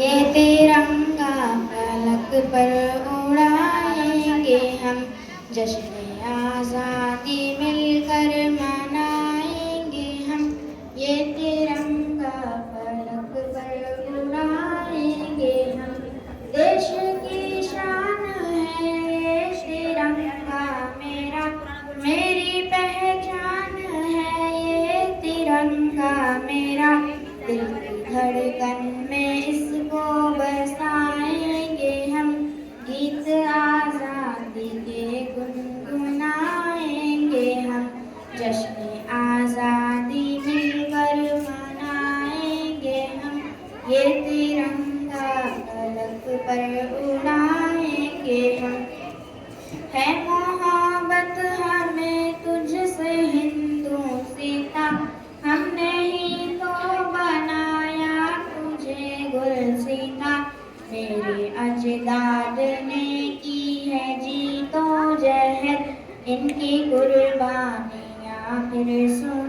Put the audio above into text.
ये तिरंगा फलक पर उड़ाएंगे हम, जश्न आज़ादी मिलकर मनाएंगे हम। ये तिरंगा फलक पर उड़ाएंगे हम, देश की शान है ये तिरंगा मेरा, मेरी पहचान है ये तिरंगा मेरा। दिल की धड़कन में इसको बसाएंगे हम, गीत आज़ादी के गुनगुनाएंगे हम। जश्न आज़ादी मिलकर मनाएंगे हम, ये तिरंगा फलक पर उड़ाएंगे हम। है मोहब्बत हमें तुझसे हिंदू सीता, हमने ही तो बनाया तुझे गुलसीता। मेरे अजदाद ने की है जी तो जहर, इनकी कुर्बानियाँ फिर सुन